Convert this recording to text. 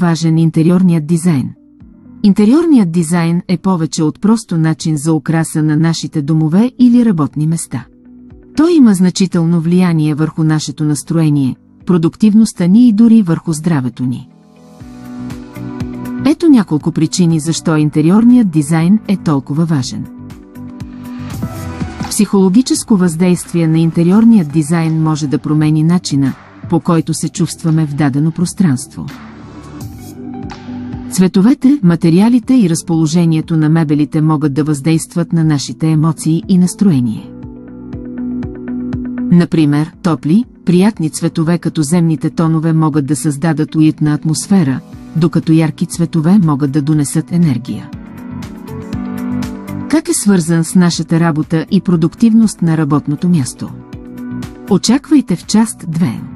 важен интериорният дизайн? Интериорният дизайн е повече от просто начин за украса на нашите домове или работни места. Той има значително влияние върху нашето настроение, продуктивността ни и дори върху здравето ни. Ето няколко причини защо интериорният дизайн е толкова важен. Психологическо въздействие на интериорният дизайн може да промени начина, по който се чувстваме в дадено пространство. Цветовете, материалите и разположението на мебелите могат да въздействат на нашите емоции и настроение. Например, топли, приятни цветове като земните тонове могат да създадат уютна атмосфера, докато ярки цветове могат да донесат енергия. Как е свързан с нашата работа и продуктивност на работното място? Очаквайте в част 2.